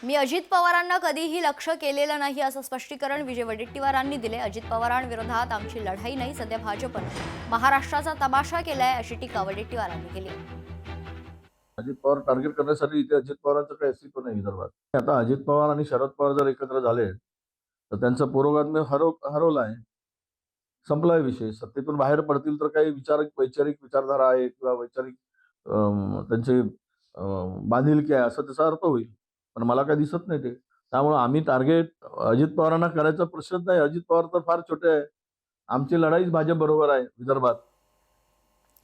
मी अजित पवारांना कधीही लक्ष केलेलं नाही असं स्पष्टीकरण विजय वडेट्टीवारांनी दिले। अजित पवारांविरोधात आमची लढाई नाही, सध्या भाजपने महाराष्ट्राचा तमाशा केलाय अशी टीका वडेट्टीवारांनी केली। अजित पवार टार्गेट करण्यासाठी इथे अजित पवारांचं काही अस्तित्व नाही विदर्भात। आता अजित पवार आणि शरद पवार जर एकत्र झाले तर त्यांचा पुरोगामी हरवला आहे, संपलाय विषय। सत्तेतून बाहेर पडतील तर काही वैचारिक विचारधारा आहे किंवा वैचारिक त्यांचे बांधिलकी आहे असं त्याचा अर्थ होईल, पण मला काही दिसत नाही ते। त्यामुळे आम्ही टार्गेट अजित पवारांना करायचा प्रश्न नाही। अजित पवार तर फार छोटे आहे, आमची लढाईच भाजप बरोबर आहे विदर्भात।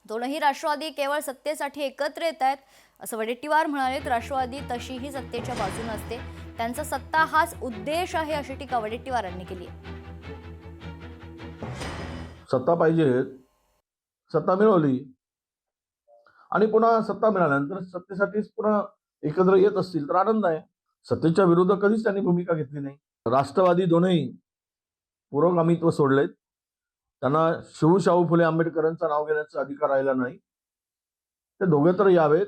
दोनही राष्ट्रवादी केवळ सत्तेसाठी एकत्र येत आहेत असं वडेट्टीवार म्हणाले। राष्ट्रवादी तशीही सत्तेच्या बाजूने असते, त्यांचा सत्ता हाच उद्देश आहे अशी टीका वडेट्टीवारांनी केली। सत्ता पाहिजे, सत्ता मिळवली आणि पुन्हा सत्ता मिळाल्यानंतर सत्तेसाठीच पुन्हा एकत्र येत असतील तर आनंद आहे। सत्तेच्या विरुद्ध कधीच त्यांनी भूमिका घेतली नाही। राष्ट्रवादी दोन्ही पुरोगामित्व सोडलेत, त्यांना शाहू फुले आंबेडकरांचं नाव घेण्याचा अधिकार राहिला नाही। ते दोघे तर यावेत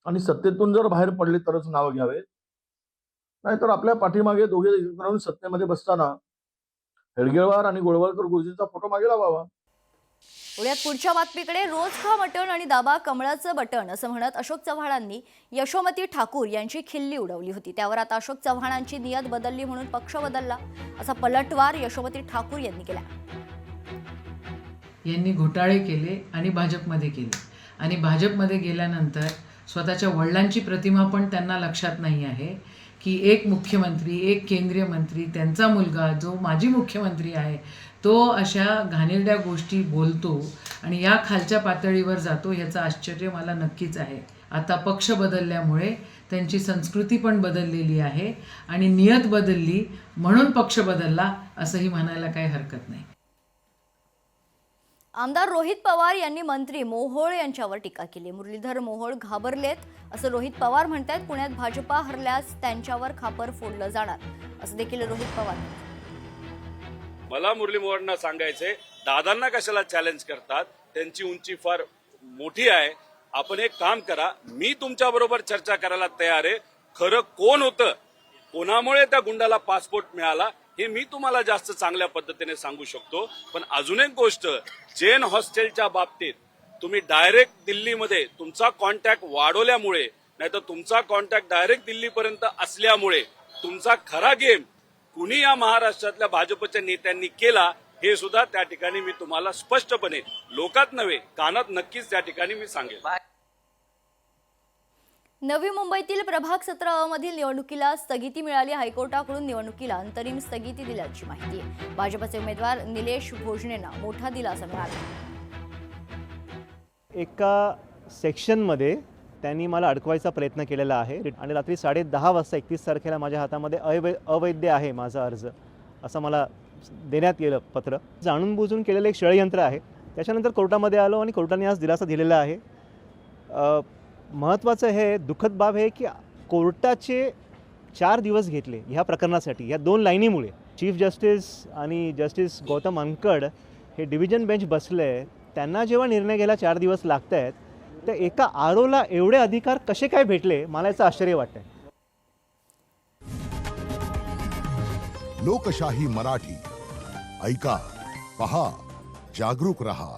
आणि सत्तेतून जर बाहेर पडले तरच नाव घ्यावेत, नाहीतर आपल्या पाठीमागे दोघे मिळून सत्तेमध्ये बसताना हेडगेवार आणि गोळवळकर गुरुजींचा फोटो मागे लावावा। उद्यात पुढच्या बातमीकडे रोज खा मटण आणि दाबा कमळाचं बटण असं म्हणत अशोक चव्हाणांनी यशोमती ठाकूर यांची खिल्ली उडवली होती। त्यावर आता अशोक चव्हाणांची नियत बदलली म्हणून पक्ष बदलला असा पलटवार यशोमती ठाकूर यांनी केला। यांनी घोटाळे केले आणि भाजपमध्ये केले आणि भाजपमध्ये गेल्यानंतर स्वतःच्या वडिलांची प्रतिमा पण त्यांना लक्षात नाही आहे की एक मुख्यमंत्री, एक केंद्रीय मंत्री, त्यांचा मुलगा जो माजी मुख्यमंत्री आहे तो अशा घाणेरड्या गोष्टी बोलतो आणि या खालच्या पातळीवर जातो, ह्याचं आश्चर्य मला नक्कीच आहे। आता पक्ष बदलल्यामुळे त्यांची संस्कृती पण बदललेली आहे आणि नियत बदलली म्हणून पक्ष बदलला असंही म्हणायला काही हरकत नाही। आमदार रोहित पवार यांनी मंत्री मोहोळ यांच्यावर टीका केली। मुरलीधर मोहोळ घाबरलेत असं रोहित पवार म्हणतात। पुण्यात भाजपा हरल्यास त्यांच्यावर खापर फोडलं जाणार असं देखील रोहित पवार। मला मुरली मोहोळांना सांगायचंय, दादांना कशाला चॅलेंज करतात, त्यांची उंची फार मोठी आहे। आपण एक काम करा, मी तुमच्या बरोबर चर्चा करायला तयार आहे। खरं कोण होतं, कोणामुळे त्या गुंडाला पासपोर्ट मिळाला हे मी तुम्हाला जास्त चांगल्या पद्धतीने सांगू शकतो। पण अजून एक गोष्ट, जैन हॉस्टेलच्या बाबतीत तुम्ही डायरेक्ट दिल्लीमध्ये तुमचा कॉन्टॅक्ट वाढवल्यामुळे, नाहीतर तुमचा कॉन्टॅक्ट डायरेक्ट दिल्लीपर्यंत असल्यामुळे तुमचा खरा गेम कुणी या महाराष्ट्रातल्या भाजपच्या नेत्यांनी केला हे सुद्धा त्या ठिकाणी मी तुम्हाला स्पष्टपणे, लोकात नव्हे कानात नक्कीच त्या ठिकाणी मी सांगेन। नवी मुंबईतील प्रभाग 17 मधील निवडणुकीला स्थगिती मिळाली। हायकोर्टाकडून निवडणुकीला अंतरिम स्थगिती दिल्याची माहिती आहे। भाजपचे उमेदवार निलेश भोजनेंना मोठा दिलासा मिळाला। एका सेक्शनमध्ये त्यांनी मला अडकवायचा प्रयत्न केलेला आहे आणि रात्री 10:30 वाजता 31 तारखेला माझ्या हातामध्ये अवैध आहे माझा अर्ज असं मला देण्यात गेलं पत्र। जाणून बुजून केलेलं एक षडयंत्र आहे। त्याच्यानंतर कोर्टामध्ये आलो आणि कोर्टाने आज दिलासा दिलेला आहे। महत्त्वाचं हे दुःखद बाब आहे की कोर्टाचे 4 दिवस घेतले ह्या प्रकरणासाठी, ह्या 2 लाईनीमुळे। चीफ जस्टिस आणि जस्टिस गौतम अंकड हे डिव्हिजन बेंच बसले, त्यांना जेव्हा निर्णय घ्यायला 4 दिवस लागत आहेत तर एका आरोला एवढे अधिकार कसे काय भेटले, मला याचं आश्चर्य वाटतंय। लोकशाही मराठी ऐका, पहा, जागरूक रहा।